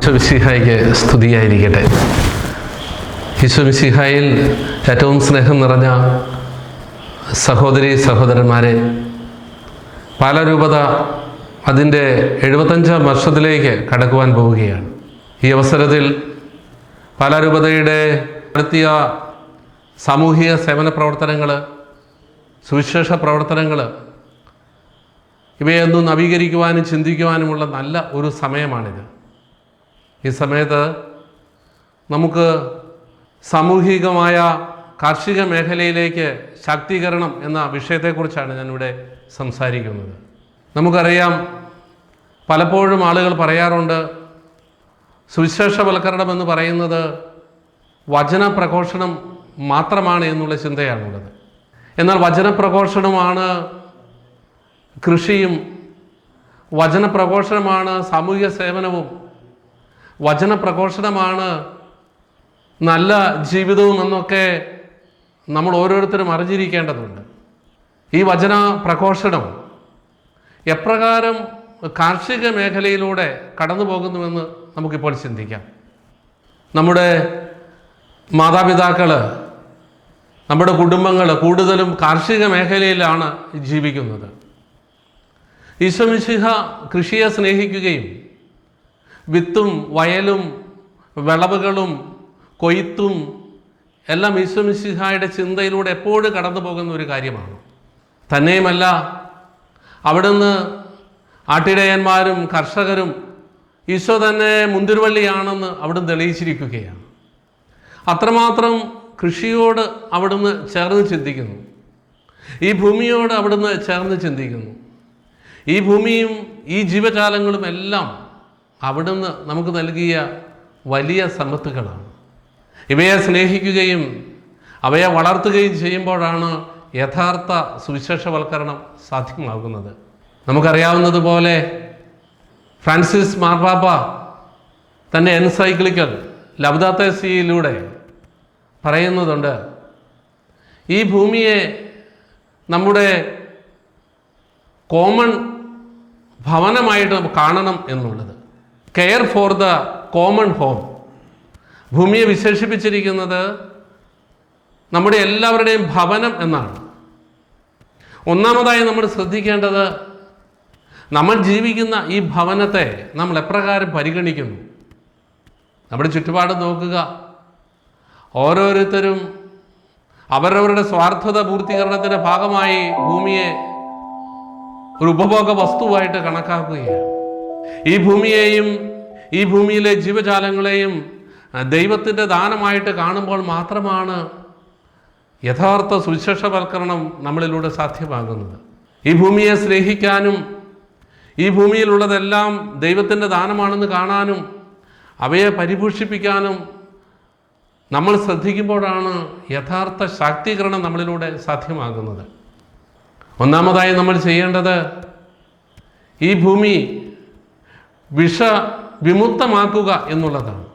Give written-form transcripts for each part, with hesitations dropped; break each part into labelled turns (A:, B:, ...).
A: ഈശോമിശിഹായ്ക്ക് സ്തുതിയായിരിക്കട്ടെ. ഈശോമിശിഹായിൽ ഏറ്റവും സ്നേഹം നിറഞ്ഞ സഹോദരി സഹോദരന്മാരെ, പാലാരൂപത അതിൻ്റെ 75ാം വർഷത്തിലേക്ക് കടക്കുവാൻ പോവുകയാണ്. ഈ അവസരത്തിൽ പാലാരൂപതയുടെ നടത്തിയ സാമൂഹിക സേവന പ്രവർത്തനങ്ങൾ, സുവിശേഷ പ്രവർത്തനങ്ങൾ, ഇവയൊന്നും നവീകരിക്കുവാനും ചിന്തിക്കുവാനുമുള്ള നല്ല ഒരു സമയമാണിത്. ഈ സമയത്ത് നമുക്ക് സാമൂഹികമായ കാർഷിക മേഖലയിലേക്ക് ശാക്തീകരണം എന്ന വിഷയത്തെക്കുറിച്ചാണ് ഞാനിവിടെ സംസാരിക്കുന്നത്. നമുക്കറിയാം, പലപ്പോഴും ആളുകൾ പറയാറുണ്ട്, സുവിശേഷവൽക്കരണം എന്ന് പറയുന്നത് വചനപ്രഘോഷണം മാത്രമാണ് എന്നുള്ള ചിന്തയാണുള്ളത്. എന്നാൽ വചനപ്രഘോഷണമാണ് കൃഷിയും, വചനപ്രഘോഷണമാണ് സാമൂഹിക സേവനവും, വചനപ്രഘോഷണമാണ് നല്ല ജീവിതവും എന്നൊക്കെ നമ്മൾ ഓരോരുത്തരും അറിഞ്ഞിരിക്കേണ്ടതുണ്ട്. ഈ വചന പ്രഘോഷണം എപ്രകാരം കാർഷിക മേഖലയിലൂടെ കടന്നു പോകുന്നുവെന്ന് നമുക്കിപ്പോൾ ചിന്തിക്കാം. നമ്മുടെ മാതാപിതാക്കൾ, നമ്മുടെ കുടുംബങ്ങൾ കൂടുതലും കാർഷിക മേഖലയിലാണ് ജീവിക്കുന്നത്. ഈശോമിശിഹ കൃഷിയെ സ്നേഹിക്കുകയും വിത്തും വയലും വിളവുകളും കൊയ്ത്തും എല്ലാം ഈശോമിശിഹായുടെ ചിന്തയിലൂടെ എപ്പോഴും കടന്നു പോകുന്ന ഒരു കാര്യമാണ്. തന്നെയുമല്ല, അവിടുന്ന് ആട്ടിടയന്മാരും കർഷകരും ഈശോ തന്നെ മുന്തിരിവള്ളിയാണെന്ന് അവിടുന്ന് തെളിയിച്ചിരിക്കുകയാണ്. അത്രമാത്രം കൃഷിയോട് അവിടുന്ന് ചേർന്ന് ചിന്തിക്കുന്നു. ഈ ഭൂമിയോട് അവിടുന്ന് ചേർന്ന് ചിന്തിക്കുന്നു. ഈ ഭൂമിയും ഈ ജീവജാലങ്ങളും എല്ലാം അവിടുന്ന് നമുക്ക് നൽകിയ വലിയ സമ്പത്തുകളാണ്. ഇവയെ സ്നേഹിക്കുകയും അവയെ വളർത്തുകയും ചെയ്യുമ്പോഴാണ് യഥാർത്ഥ സുവിശേഷവൽക്കരണം സാധ്യമാകുന്നത്. നമുക്കറിയാവുന്നതുപോലെ ഫ്രാൻസിസ് മാർപ്പാപ്പ തൻ്റെ എൻസൈക്ലിക്കൽ ലൗദാത്തെ സിയിലൂടെ പറയുന്നതുണ്ട്, ഈ ഭൂമിയെ നമ്മുടെ കോമൺ ഭവനമായിട്ട് കാണണം എന്നുള്ളത്. Care for the common home. ഭൂമിയെ വിശേഷിപ്പിച്ചിരിക്കുന്നത് നമ്മുടെ എല്ലാവരുടെയും ഭവനം എന്നാണ്. ഒന്നാമതായി നമ്മൾ ശ്രദ്ധിക്കേണ്ടത്, നമ്മൾ ജീവിക്കുന്ന ഈ ഭവനത്തെ നമ്മൾ എപ്രകാരം പരിഗണിക്കുന്നു. നമ്മുടെ ചുറ്റുപാട് നോക്കുക. ഓരോരുത്തരും അവരവരുടെ സ്വാർത്ഥത പൂർത്തീകരണത്തിൻ്റെ ഭാഗമായി ഭൂമിയെ ഒരു ഉപഭോഗ വസ്തുവായിട്ട് കണക്കാക്കുകയാണ്. ഈ ഭൂമിയെയും ഈ ഭൂമിയിലെ ജീവജാലങ്ങളെയും ദൈവത്തിൻ്റെ ദാനമായിട്ട് കാണുമ്പോൾ മാത്രമാണ് യഥാർത്ഥ സുവിശേഷവൽക്കരണം നമ്മളിലൂടെ സാധ്യമാകുന്നത്. ഈ ഭൂമിയെ സ്നേഹിക്കാനും ഈ ഭൂമിയിലുള്ളതെല്ലാം ദൈവത്തിൻ്റെ ദാനമാണെന്ന് കാണാനും അവയെ പരിപോഷിപ്പിക്കാനും നമ്മൾ ശ്രദ്ധിക്കുമ്പോഴാണ് യഥാർത്ഥ ശാക്തീകരണം നമ്മളിലൂടെ സാധ്യമാകുന്നത്. ഒന്നാമതായി നമ്മൾ ചെയ്യേണ്ടത്, ഈ ഭൂമി വിഷവിമുക്തമാക്കുക എന്നുള്ളതാണ്.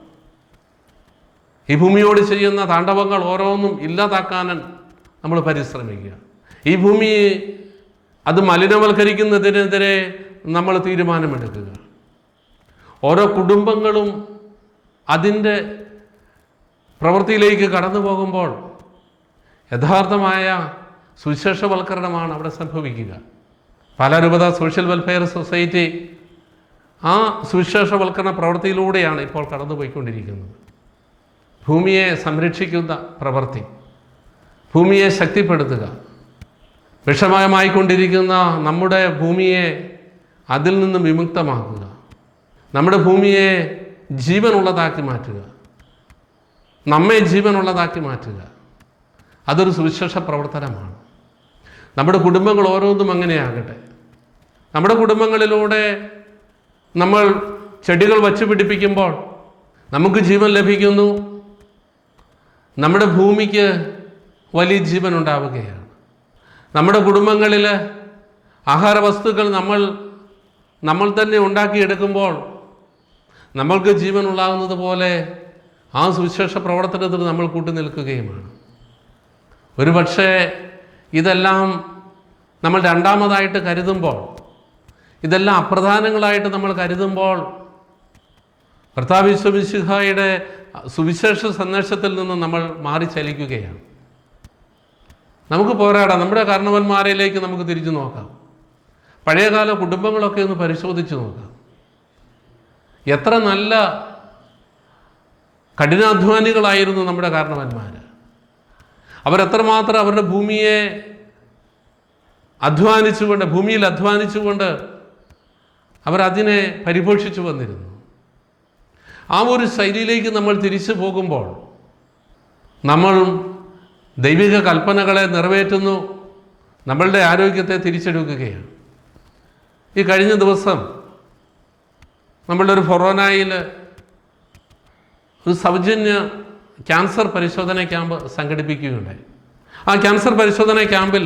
A: ഈ ഭൂമിയോട് ചെയ്യുന്ന താണ്ഡവങ്ങൾ ഓരോന്നും ഇല്ലാതാക്കാൻ നമ്മൾ പരിശ്രമിക്കുക. ഈ ഭൂമി അത് മലിനവൽക്കരിക്കുന്നതിനെതിരെ നമ്മൾ തീരുമാനമെടുക്കുക. ഓരോ കുടുംബങ്ങളും അതിൻ്റെ പ്രവൃത്തിയിലേക്ക് കടന്നു പോകുമ്പോൾ യഥാർത്ഥമായ സുവിശേഷവൽക്കരണമാണ് അവിടെ സംഭവിക്കുക. പാലാരൂപത സോഷ്യൽ വെൽഫെയർ സൊസൈറ്റി ആ സുവിശേഷവൽക്കരണ പ്രവൃത്തിയിലൂടെയാണ് ഇപ്പോൾ കടന്നുപോയിക്കൊണ്ടിരിക്കുന്നത്. ഭൂമിയെ സംരക്ഷിക്കുന്ന പ്രവൃത്തി, ഭൂമിയെ ശക്തിപ്പെടുത്തുക, വിഷമയമായിക്കൊണ്ടിരിക്കുന്ന നമ്മുടെ ഭൂമിയെ അതിൽ നിന്നും വിമുക്തമാക്കുക, നമ്മുടെ ഭൂമിയെ ജീവനുള്ളതാക്കി മാറ്റുക, നമ്മെ ജീവനുള്ളതാക്കി മാറ്റുക. അതൊരു സുവിശേഷ പ്രവർത്തനമാണ്. നമ്മുടെ കുടുംബങ്ങൾ ഓരോന്നും അങ്ങനെയാകട്ടെ. നമ്മുടെ കുടുംബങ്ങളിലൂടെ നമ്മൾ ചെടികൾ വച്ചു പിടിപ്പിക്കുമ്പോൾ നമുക്ക് ജീവൻ ലഭിക്കുന്നു, നമ്മുടെ ഭൂമിക്ക് വലിയ ജീവൻ ഉണ്ടാവുകയാണ്. നമ്മുടെ കുടുംബങ്ങളിൽ ആഹാര വസ്തുക്കൾ നമ്മൾ തന്നെ ഉണ്ടാക്കിയെടുക്കുമ്പോൾ നമ്മൾക്ക് ജീവൻ ഉണ്ടാകുന്നത് പോലെ ആ സുവിശേഷ പ്രവർത്തനത്തിന് നമ്മൾ കൂട്ടുനിൽക്കുകയുമാണ്. ഒരുപക്ഷെ ഇതെല്ലാം നമ്മൾ രണ്ടാമതായിട്ട് കരുതുമ്പോൾ, ഇതെല്ലാം അപ്രധാനങ്ങളായിട്ട് നമ്മൾ കരുതുമ്പോൾ കർത്താവ് യേശു മിശിഹായുടെ സുവിശേഷ സന്ദേശത്തിൽ നിന്ന് നമ്മൾ മാറി ചലിക്കുകയാണ്. നമുക്ക് പോരാടാം. നമ്മുടെ കാരണവന്മാരിലേക്ക് നമുക്ക് തിരിച്ചു നോക്കാം. പഴയകാല കുടുംബങ്ങളൊക്കെ ഒന്ന് പരിശോധിച്ച് നോക്കാം. എത്ര നല്ല കഠിനാധ്വാനികളായിരുന്നു നമ്മുടെ കാരണവന്മാർ. അവരെത്രമാത്രം അവരുടെ ഭൂമിയെ ഭൂമിയിൽ അധ്വാനിച്ചുകൊണ്ട് അവരതിനെ പരിപോഷിച്ചു വന്നിരുന്നു. ആ ഒരു ശൈലിയിലേക്ക് നമ്മൾ തിരിച്ചു പോകുമ്പോൾ നമ്മൾ ദൈവിക കൽപ്പനകളെ നിറവേറ്റുന്നു, നമ്മളുടെ ആരോഗ്യത്തെ തിരിച്ചെടുക്കുകയാണ്. ഈ കഴിഞ്ഞ ദിവസം നമ്മളുടെ ഒരു ഫൊറോനയിൽ ഒരു സൗജന്യ ക്യാൻസർ പരിശോധന ക്യാമ്പ് സംഘടിപ്പിക്കുകയുണ്ടായി. ആ ക്യാൻസർ പരിശോധന ക്യാമ്പിൽ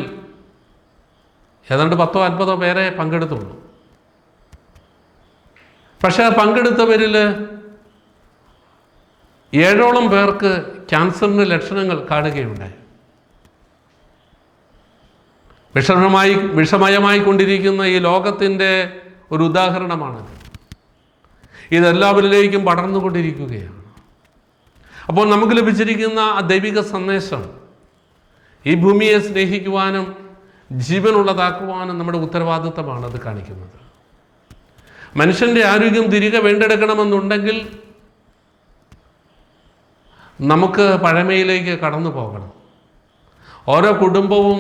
A: ഏതാണ്ട് 10-50 പേരെ പങ്കെടുത്തുള്ളൂ. പക്ഷേ ആ പങ്കെടുത്തവരിൽ 7ഓളം പേർക്ക് ക്യാൻസറിൻ്റെ ലക്ഷണങ്ങൾ കാണുകയുണ്ടായി. വിഷമയമായി കൊണ്ടിരിക്കുന്ന ഈ ലോകത്തിൻ്റെ ഒരു ഉദാഹരണമാണത്. ഇതെല്ലാവരിലേക്കും പടർന്നുകൊണ്ടിരിക്കുകയാണ്. അപ്പോൾ നമുക്ക് ലഭിച്ചിരിക്കുന്ന ആ ദൈവിക സന്ദേശം ഈ ഭൂമിയെ സ്നേഹിക്കുവാനും ജീവനുള്ളതാക്കുവാനും നമ്മുടെ ഉത്തരവാദിത്തമാണ് അത് കാണിക്കുന്നത്. മനുഷ്യൻ്റെ ആരോഗ്യം തിരികെ വീണ്ടെടുക്കണമെന്നുണ്ടെങ്കിൽ നമുക്ക് പഴമയിലേക്ക് കടന്നു പോകണം. ഓരോ കുടുംബവും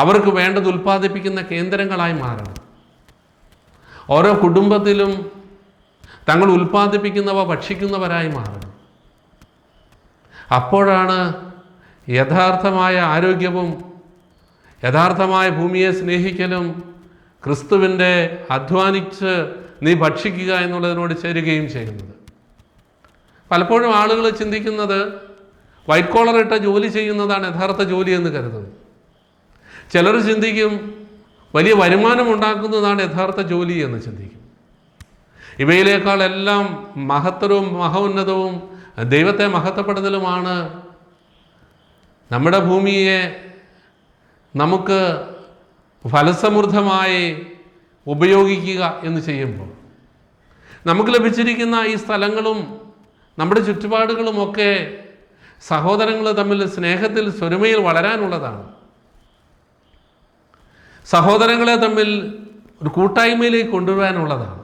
A: അവർക്ക് വേണ്ടത് ഉൽപ്പാദിപ്പിക്കുന്ന കേന്ദ്രങ്ങളായി മാറണം. ഓരോ കുടുംബത്തിലും തങ്ങൾ ഉൽപ്പാദിപ്പിക്കുന്നവ ഭക്ഷിക്കുന്നവരായി മാറണം. അപ്പോഴാണ് യഥാർത്ഥമായ ആരോഗ്യവും യഥാർത്ഥമായ ഭൂമിയെ സ്നേഹിക്കലും ക്രിസ്തുവിൻ്റെ അധ്വാനിച്ച് നീ ഭക്ഷിക്കുക എന്നുള്ളതിനോട് ചേരുകയും ചെയ്യുന്നത്. പലപ്പോഴും ആളുകൾ ചിന്തിക്കുന്നത് വൈറ്റ് കോളർ ഇട്ട ജോലി ചെയ്യുന്നതാണ് യഥാർത്ഥ ജോലി എന്ന് കരുതുന്നു. ചിലർ ചിന്തിക്കും വലിയ വരുമാനം ഉണ്ടാക്കുന്നതാണ് യഥാർത്ഥ ജോലി എന്ന് ചിന്തിക്കും. ഇവയിലേക്കാളെല്ലാം മഹത്തരവും മഹോന്നതവും ദൈവത്തെ മഹത്വപ്പെടുത്തലുമാണ് നമ്മുടെ ഭൂമിയെ നമുക്ക് ഫലസമൃദ്ധമായി ഉപയോഗിക്കുക എന്ന് ചെയ്യുമ്പോൾ നമുക്ക് ലഭിച്ചിരിക്കുന്ന ഈ സ്ഥലങ്ങളും നമ്മുടെ ചുറ്റുപാടുകളുമൊക്കെ സഹോദരങ്ങൾ തമ്മിൽ സ്നേഹത്തിൽ സ്വരുമയിൽ വളരാനുള്ളതാണ്. സഹോദരങ്ങളെ തമ്മിൽ ഒരു കൂട്ടായ്മയിലേക്ക് കൊണ്ടുവരാനുള്ളതാണ്.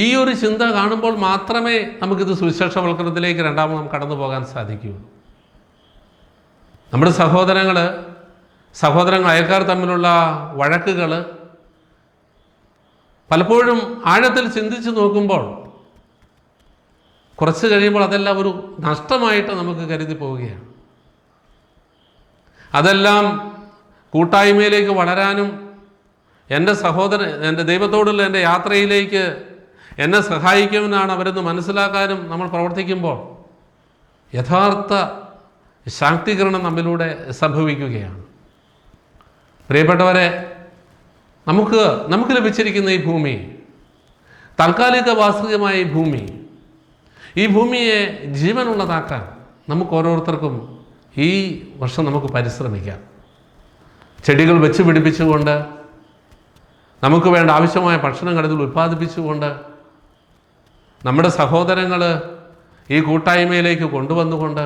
A: ഈ ഒരു ചിന്ത കാണുമ്പോൾ മാത്രമേ നമുക്കിത് സുവിശേഷവൽക്കരണത്തിലേക്ക് രണ്ടാമതും കടന്നു പോകാൻ സാധിക്കുകയുള്ളൂ. നമ്മുടെ സഹോദരങ്ങൾ അയൽക്കാർ തമ്മിലുള്ള വഴക്കുകൾ പലപ്പോഴും ആഴത്തിൽ ചിന്തിച്ച് നോക്കുമ്പോൾ കുറച്ച് കഴിയുമ്പോൾ അതെല്ലാം ഒരു നഷ്ടമായിട്ട് നമുക്ക് കരുതി പോവുകയാണ്. അതെല്ലാം കൂട്ടായ്മയിലേക്ക് വളരാനും എൻ്റെ ദൈവത്തോടുള്ള എൻ്റെ യാത്രയിലേക്ക് എന്നെ സഹായിക്കുമെന്നാണ് അവരെന്ന് മനസ്സിലാക്കാനും നമ്മൾ പ്രവർത്തിക്കുമ്പോൾ യഥാർത്ഥ ശാക്തീകരണം നമ്മിലൂടെ സംഭവിക്കുകയാണ്. പ്രിയപ്പെട്ടവരെ, നമുക്ക് ലഭിച്ചിരിക്കുന്ന ഈ ഭൂമി, താൽക്കാലിക വാസ്തവികമായ ഈ ഭൂമിയെ ജീവനുള്ളതാക്കാൻ നമുക്ക് ഓരോരുത്തർക്കും ഈ വർഷം നമുക്ക് പരിശ്രമിക്കാം. ചെടികൾ വെച്ച് പിടിപ്പിച്ചുകൊണ്ട്, നമുക്ക് വേണ്ട ആവശ്യമായ ഭക്ഷണങ്ങൾ ഇതിൽ ഉൽപ്പാദിപ്പിച്ചുകൊണ്ട്, നമ്മുടെ സഹോദരങ്ങൾ ഈ കൂട്ടായ്മയിലേക്ക് കൊണ്ടുവന്നുകൊണ്ട്,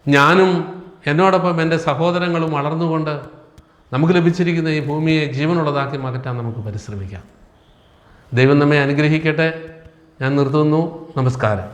A: ഞാനും എന്നോടൊപ്പം എൻ്റെ സഹോദരങ്ങളും വളർന്നുകൊണ്ട് നമുക്ക് ലഭിച്ചിരിക്കുന്ന ഈ ഭൂമിയെ ജീവനുള്ളതാക്കി മാറ്റാൻ നമുക്ക് പരിശ്രമിക്കാം. ദൈവം നമ്മെ അനുഗ്രഹിക്കട്ടെ. ഞാൻ നിർത്തുന്നു. നമസ്കാരം.